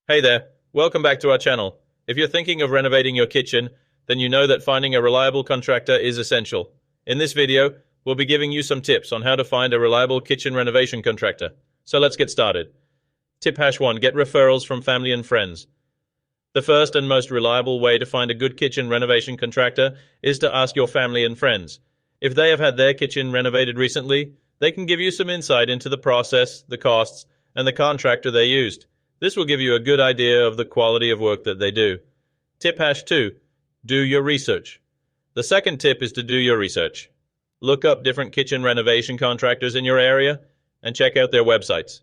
Hey there, welcome back to our channel. If you're thinking of renovating your kitchen, then you know that finding a reliable contractor is essential. In this video, we'll be giving you some tips on how to find a reliable kitchen renovation contractor. So let's get started. Tip #1, get referrals from family and friends. The first and most reliable way to find a good kitchen renovation contractor is to ask your family and friends. If they have had their kitchen renovated recently, they can give you some insight into the process, the costs, and the contractor they used. This will give you a good idea of the quality of work that they do. Tip #2, do your research. The second tip is to do your research. Look up different kitchen renovation contractors in your area and check out their websites.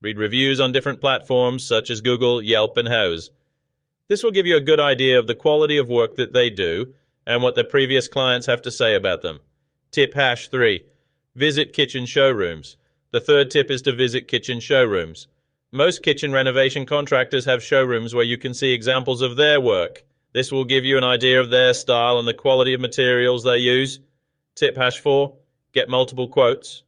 Read reviews on different platforms such as Google, Yelp, and Houzz. This will give you a good idea of the quality of work that they do and what their previous clients have to say about them. Tip #3, visit kitchen showrooms. The third tip is to visit kitchen showrooms. Most kitchen renovation contractors have showrooms where you can see examples of their work. This will give you an idea of their style and the quality of materials they use. Tip #4, get multiple quotes.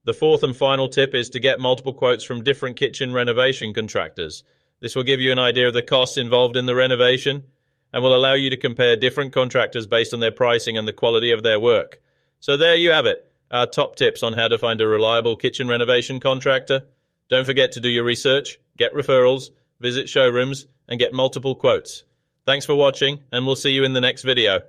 The fourth and final tip is to get multiple quotes from different kitchen renovation contractors. This will give you an idea of the costs involved in the renovation and will allow you to compare different contractors based on their pricing and the quality of their work. So there you have it, our top tips on how to find a reliable kitchen renovation contractor. Don't forget to do your research, get referrals, visit showrooms, and get multiple quotes. Thanks for watching, and we'll see you in the next video.